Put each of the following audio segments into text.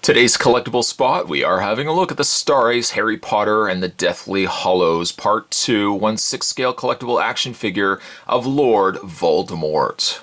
Today's collectible spot, we are having a look at the Star Ace Harry Potter and the Deathly Hallows Part 2 1/6 scale collectible action figure of Lord Voldemort.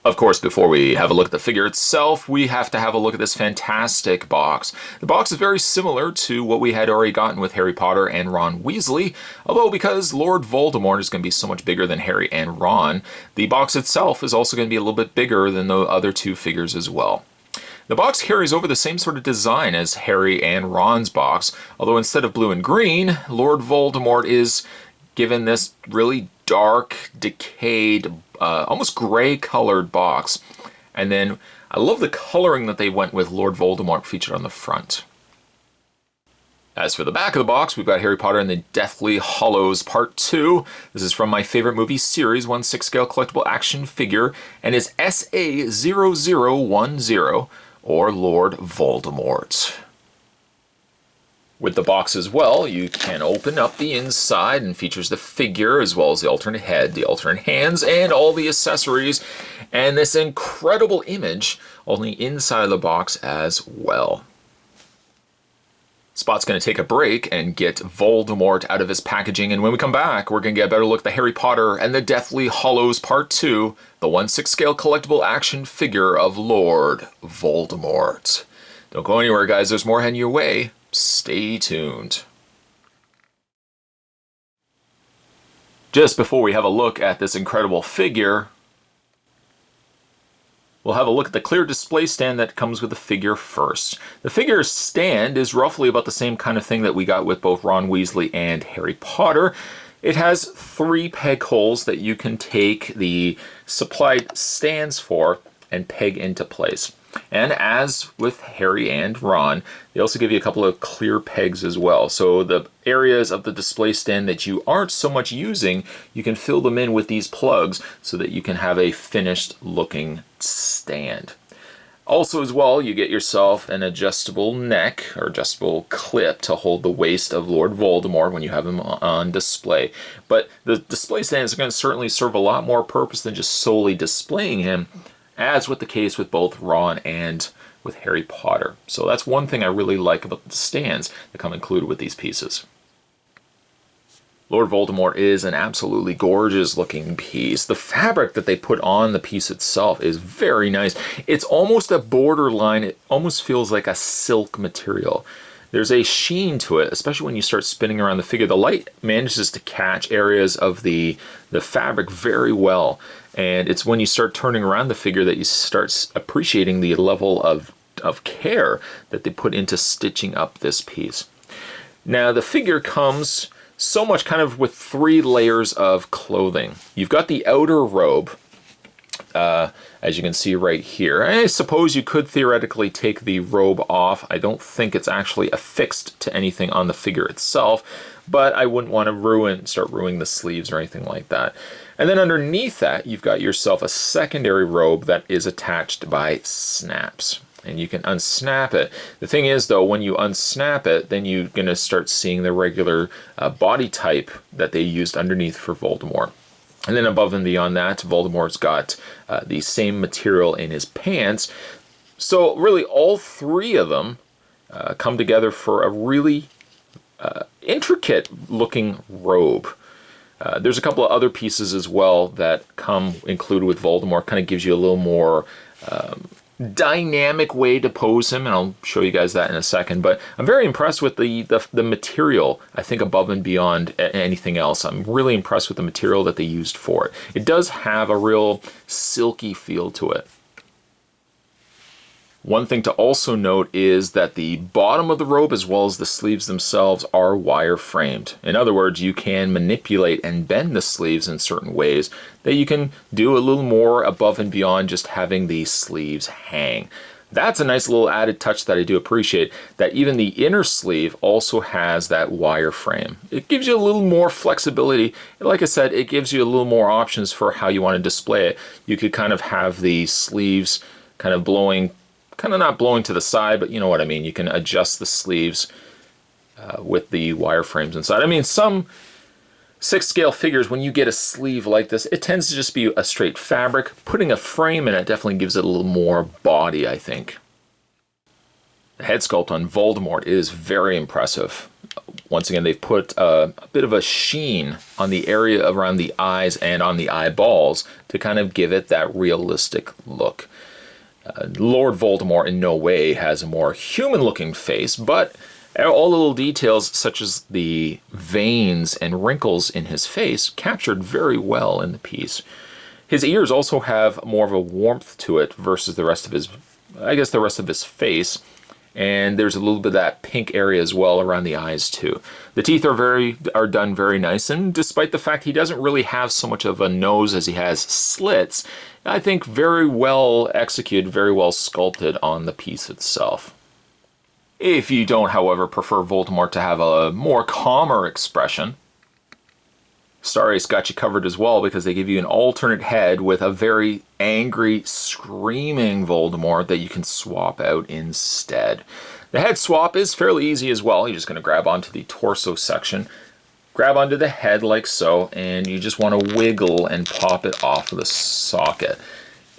Of course, before we have a look at the figure itself, we have to have a look at this fantastic box. The box is very similar to what we had already gotten with Harry Potter and Ron Weasley, although because Lord Voldemort is going to be so much bigger than Harry and Ron, the box itself is also going to be a little bit bigger than the other two figures as well. The box carries over the same sort of design as Harry and Ron's box, although instead of blue and green, Lord Voldemort is given this really dark, decayed, almost gray colored box. And then I love the coloring that they went with Lord Voldemort featured on the front. As for the back of the box, we've got Harry Potter and the Deathly Hallows Part 2. This is from my favorite movie series, 1/6 scale collectible action figure, and is SA0010, or Lord Voldemort. With the box as well, you can open up the inside and features the figure as well as the alternate head, the alternate hands, and all the accessories, and this incredible image on the inside of the box as well. Spot's going to take a break and get Voldemort out of his packaging, and when we come back, we're going to get a better look at the Harry Potter and the Deathly Hallows Part 2, the 1/6 scale collectible action figure of Lord Voldemort. Don't go anywhere, guys. There's more heading your way. Stay tuned. Just before we have a look at this incredible figure, we'll have a look at the clear display stand that comes with the figure first. The figure stand is roughly about the same kind of thing that we got with both Ron Weasley and Harry Potter. It has 3 peg holes that you can take the supplied stands for and peg into place. And as with Harry and Ron, they also give you a couple of clear pegs as well. So the areas of the display stand that you aren't so much using, you can fill them in with these plugs so that you can have a finished looking stand. Also as well, you get yourself an adjustable neck or adjustable clip to hold the waist of Lord Voldemort when you have him on display. But the display stands are going to certainly serve a lot more purpose than just solely displaying him, as with the case with both Ron and with Harry Potter. So that's one thing I really like about the stands that come included with these pieces. Lord Voldemort is an absolutely gorgeous looking piece. The fabric that they put on the piece itself is very nice. It's almost a borderline, it almost feels like a silk material. There's a sheen to it, especially when you start spinning around the figure. The light manages to catch areas of the fabric very well. And it's when you start turning around the figure that you start appreciating the level of care that they put into stitching up this piece. Now the figure comes so much kind of with 3 layers of clothing. You've got the outer robe, as you can see right here. I suppose you could theoretically take the robe off. I don't think it's actually affixed to anything on the figure itself, but I wouldn't want to start ruining the sleeves or anything like that. And then underneath that, you've got yourself a secondary robe that is attached by snaps. And you can unsnap it. The thing is, though, when you unsnap it, then you're going to start seeing the regular body type that they used underneath for Voldemort. And then above and beyond that, Voldemort's got the same material in his pants. So really, all 3 of them come together for a really intricate looking robe. There's a couple of other pieces as well that come included with Voldemort. Kind of gives you a little more dynamic way to pose him, and I'll show you guys that in a second. But I'm very impressed with the material, I think, above and beyond anything else. I'm really impressed with the material that they used for it. It does have a real silky feel to it. One thing to also note is that the bottom of the robe as well as the sleeves themselves are wire framed. In other words, you can manipulate and bend the sleeves in certain ways that you can do a little more above and beyond just having the sleeves hang. That's a nice little added touch that I do appreciate, that even the inner sleeve also has that wireframe. It gives you a little more flexibility. Like I said, it gives you a little more options for how you want to display it. You could kind of have the sleeves kind of blowing, kind of not blowing to the side, but you know what I mean. You can adjust the sleeves with the wireframes inside. I mean, some 6 scale figures, when you get a sleeve like this, it tends to just be a straight fabric. Putting a frame in it definitely gives it a little more body, I think. The head sculpt on Voldemort is very impressive. Once again, they've put a bit of a sheen on the area around the eyes and on the eyeballs to kind of give it that realistic look. Lord Voldemort in no way has a more human-looking face, but all the little details, such as the veins and wrinkles in his face, captured very well in the piece. His ears also have more of a warmth to it versus the rest of his, I guess, the rest of his face. And there's a little bit of that pink area as well around the eyes too. The teeth are done very nice, and despite the fact he doesn't really have so much of a nose as he has slits, I think very well executed, very well sculpted on the piece itself. If you don't, however, prefer Voldemort to have a more calmer expression, Star Ace got you covered as well, because they give you an alternate head with a very angry, screaming Voldemort that you can swap out instead. The head swap is fairly easy as well. You're just going to grab onto the torso section, grab onto the head like so, and you just want to wiggle and pop it off of the socket.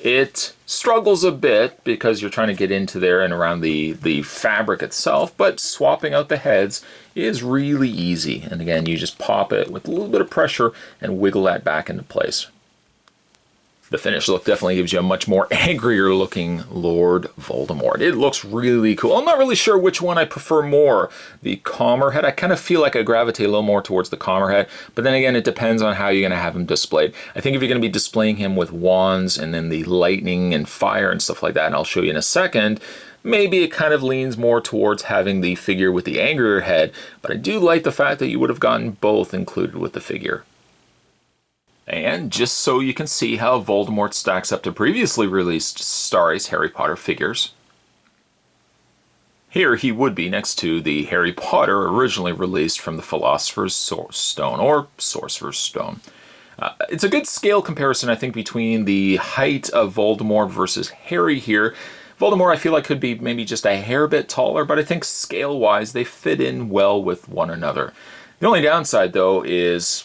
It struggles a bit because you're trying to get into there and around the fabric itself, but swapping out the heads is really easy. And again, you just pop it with a little bit of pressure and wiggle that back into place. The finished look definitely gives you a much more angrier looking Lord Voldemort. It looks really cool. I'm not really sure which one I prefer more. The calmer head, I kind of feel like I gravitate a little more towards the calmer head, but then again, it depends on how you're going to have him displayed. I think if you're going to be displaying him with wands and then the lightning and fire and stuff like that, and I'll show you in a second, maybe it kind of leans more towards having the figure with the angrier head, but I do like the fact that you would have gotten both included with the figure. And just so you can see how Voldemort stacks up to previously released Star Ace Harry Potter figures, here he would be next to the Harry Potter originally released from the Philosopher's Stone, or Sorcerer's Stone. It's a good scale comparison, I think, between the height of Voldemort versus Harry here. Voldemort, I feel like, could be maybe just a hair bit taller, but I think scale-wise they fit in well with one another. The only downside, though, is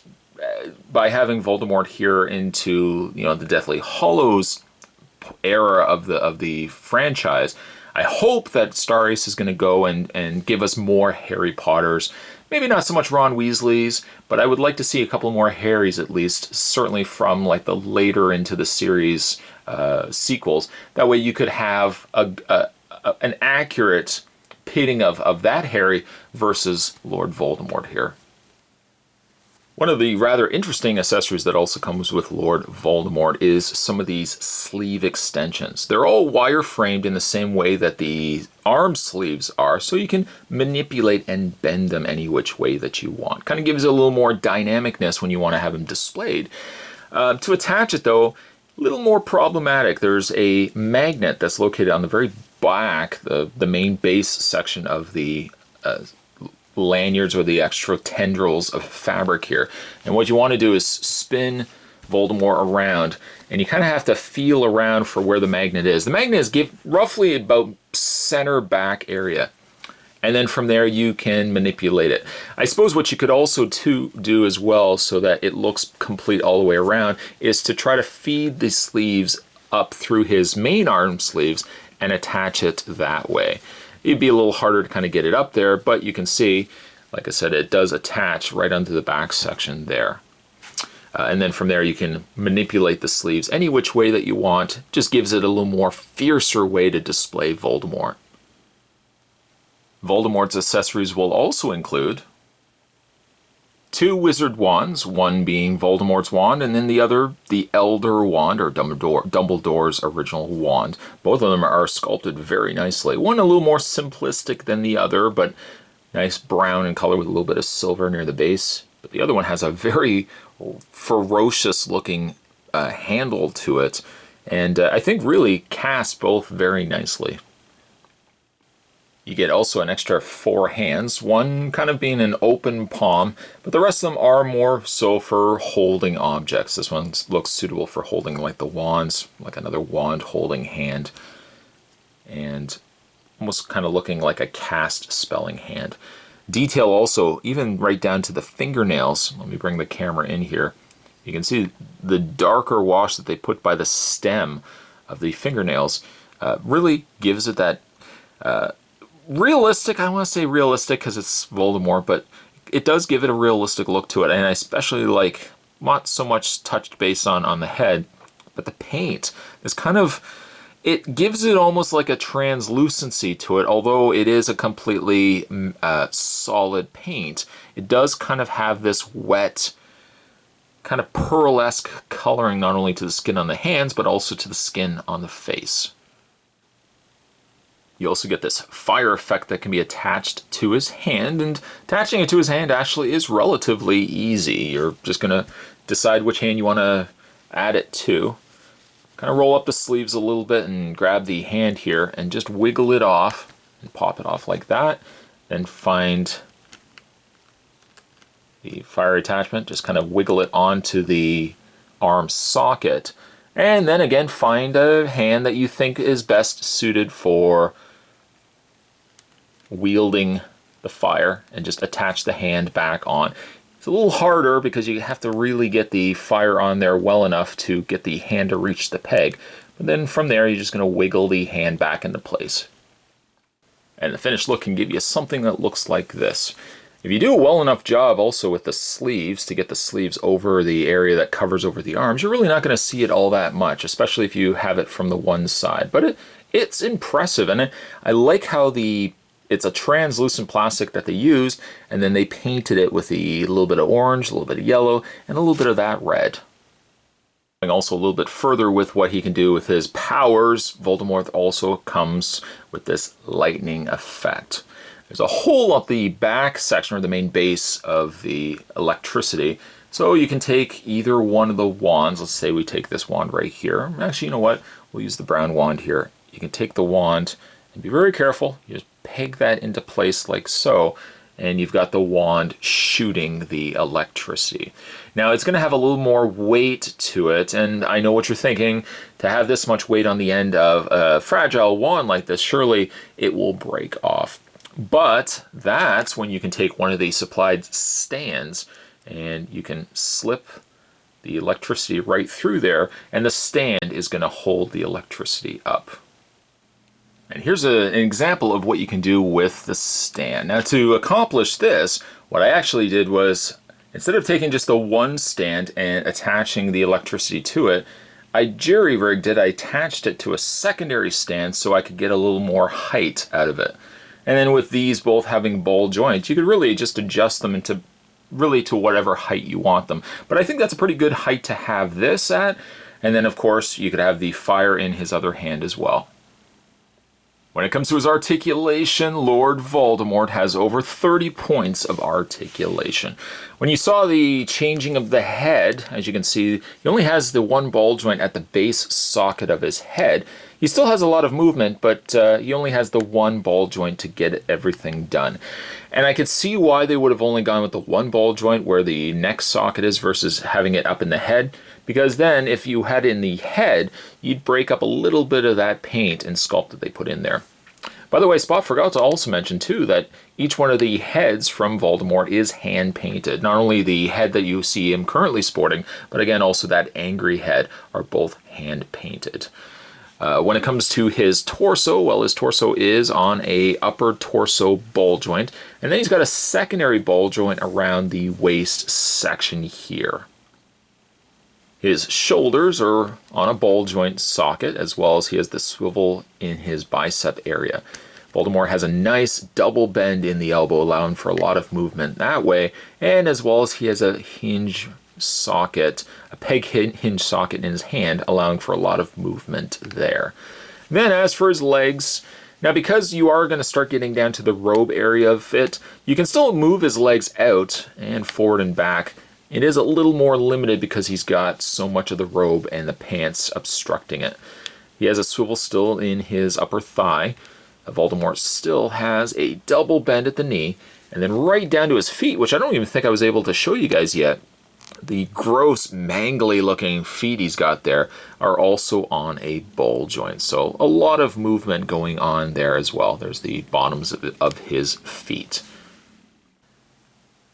by having Voldemort here into, you know, the Deathly Hallows era of the franchise, I hope that Star Ace is going to go and give us more Harry Potters. Maybe not so much Ron Weasley's, but I would like to see a couple more Harrys at least, certainly from like the later into the series sequels. That way you could have an accurate pitting of that Harry versus Lord Voldemort here. One of the rather interesting accessories that also comes with Lord Voldemort is some of these sleeve extensions. They're all wire-framed in the same way that the arm sleeves are, so you can manipulate and bend them any which way that you want. Kind of gives it a little more dynamicness when you want to have them displayed. To attach it, though, a little more problematic. There's a magnet that's located on the very back, the main base section of the lanyards or the extra tendrils of fabric here. And what you want to do is spin Voldemort around, and you kind of have to feel around for where the magnet is. The magnet is roughly about center back area, and then from there you can manipulate it. I suppose what you could also do as well, so that it looks complete all the way around, is to try to feed the sleeves up through his main arm sleeves and attach it that way. It'd be a little harder to kind of get it up there, but you can see, like I said, it does attach right onto the back section there. And then from there you can manipulate the sleeves any which way that you want. Just gives it a little more fiercer way to display Voldemort. Voldemort's accessories will also include 2 wizard wands, one being Voldemort's wand, and then the other, the Elder Wand, or Dumbledore's original wand. Both of them are sculpted very nicely. One a little more simplistic than the other, but nice brown in color with a little bit of silver near the base. But the other one has a very ferocious looking handle to it, and I think really casts both very nicely. You get also an extra 4 hands, one kind of being an open palm, but the rest of them are more so for holding objects. This one looks suitable for holding like the wands, like another wand holding hand, and almost kind of looking like a cast spelling hand. Detail also, even right down to the fingernails. Let me bring the camera in here. You can see the darker wash that they put by the stem of the fingernails really gives it that realistic, I want to say realistic because it's Voldemort, but it does give it a realistic look to it. And I especially like, not so much touched base on the head, but the paint is kind of, it gives it almost like a translucency to it, although it is a completely solid paint. It does kind of have this wet, kind of pearl-esque coloring, not only to the skin on the hands, but also to the skin on the face. You also get this fire effect that can be attached to his hand, and attaching it to his hand actually is relatively easy. You're just going to decide which hand you want to add it to. Kind of roll up the sleeves a little bit and grab the hand here and just wiggle it off and pop it off like that. Then find the fire attachment, just kind of wiggle it onto the arm socket. And then again, find a hand that you think is best suited for wielding the fire and just attach the hand back on. It's a little harder because you have to really get the fire on there well enough to get the hand to reach the peg. But then from there, you're just going to wiggle the hand back into place. And the finished look can give you something that looks like this. If you do a well enough job also with the sleeves to get the sleeves over the area that covers over the arms, you're really not going to see it all that much, especially if you have it from the one side. But it's impressive, and I like how it's a translucent plastic that they used, and then they painted it with a little bit of orange, a little bit of yellow, and a little bit of that red. And also a little bit further with what he can do with his powers, Voldemort also comes with this lightning effect. There's a hole up the back section, or the main base of the electricity, so you can take either one of the wands. Let's say we take this wand right here. Actually, you know what? We'll use the brown wand here. You can take the wand and be very careful. You just peg that into place like so, and you've got the wand shooting the electricity. Now it's going to have a little more weight to it, and I know what you're thinking. To have this much weight on the end of a fragile wand like this, surely it will break off. But that's when you can take one of the supplied stands and you can slip the electricity right through there, and the stand is going to hold the electricity up. And here's an example of what you can do with the stand. Now, to accomplish this, what I actually did was, instead of taking just the one stand and attaching the electricity to it, I jerry-rigged it. I attached it to a secondary stand so I could get a little more height out of it. And then with these both having ball joints, you could really just adjust them into to whatever height you want them. But I think that's a pretty good height to have this at. And then of course you could have the fire in his other hand as well. When it comes to his articulation, Lord Voldemort has over 30 points of articulation. When you saw the changing of the head, as you can see, he only has the one ball joint at the base socket of his head. He still has a lot of movement, but he only has the one ball joint to get everything done. And I could see why they would have only gone with the one ball joint where the neck socket is versus having it up in the head. Because then, if you had it in the head, you'd break up a little bit of that paint and sculpt that they put in there. By the way, Spot forgot to also mention, too, that each one of the heads from Voldemort is hand-painted. Not only the head that you see him currently sporting, but again, also that angry head are both hand-painted. When it comes to his torso, well, his torso is on a upper torso ball joint, and then he's got a secondary ball joint around the waist section here. His shoulders are on a ball joint socket, as well as he has the swivel in his bicep area. Voldemort has a nice double bend in the elbow, allowing for a lot of movement that way, and as well as he has a hinge socket, a peg hinge socket in his hand, allowing for a lot of movement there. Then as for his legs, now because you are going to start getting down to the robe area of it, you can still move his legs out and forward and back. It is a little more limited because he's got so much of the robe and the pants obstructing it. He has a swivel still in his upper thigh. Voldemort still has a double bend at the knee, and then right down to his feet, which I don't even think I was able to show you guys yet. The gross, mangly looking feet he's got there are also on a ball joint. So a lot of movement going on there as well. There's the bottoms of his feet.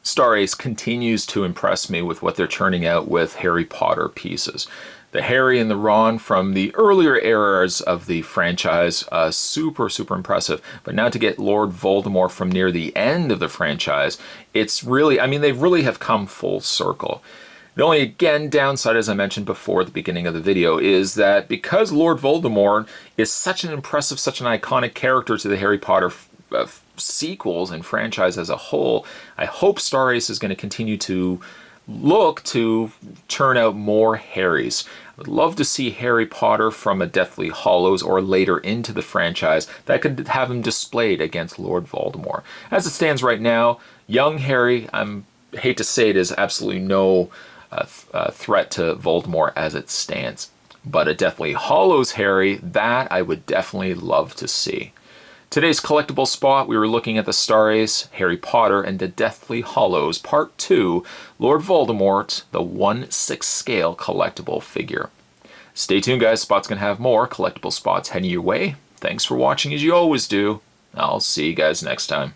Star Ace continues to impress me with what they're turning out with Harry Potter pieces. The Harry and the Ron from the earlier eras of the franchise, super impressive. But now to get Lord Voldemort from near the end of the franchise, it's really, I mean, they really have come full circle. The only, again, downside, as I mentioned before at the beginning of the video, is that because Lord Voldemort is such an impressive, such an iconic character to the Harry Potter sequels and franchise as a whole, I hope Star Ace is going to continue to look to turn out more Harrys. I would love to see Harry Potter from a Deathly Hallows or later into the franchise that could have him displayed against Lord Voldemort. As it stands right now, young Harry, I hate to say it, is absolutely no threat to Voldemort as it stands. But a Deathly Hallows Harry, that I would definitely love to see. Today's collectible spot, we were looking at the Star Ace, Harry Potter, and the Deathly Hallows Part 2, Lord Voldemort, the 1/6 scale collectible figure. Stay tuned, guys. Spot's going to have more collectible spots heading your way. Thanks for watching as you always do. I'll see you guys next time.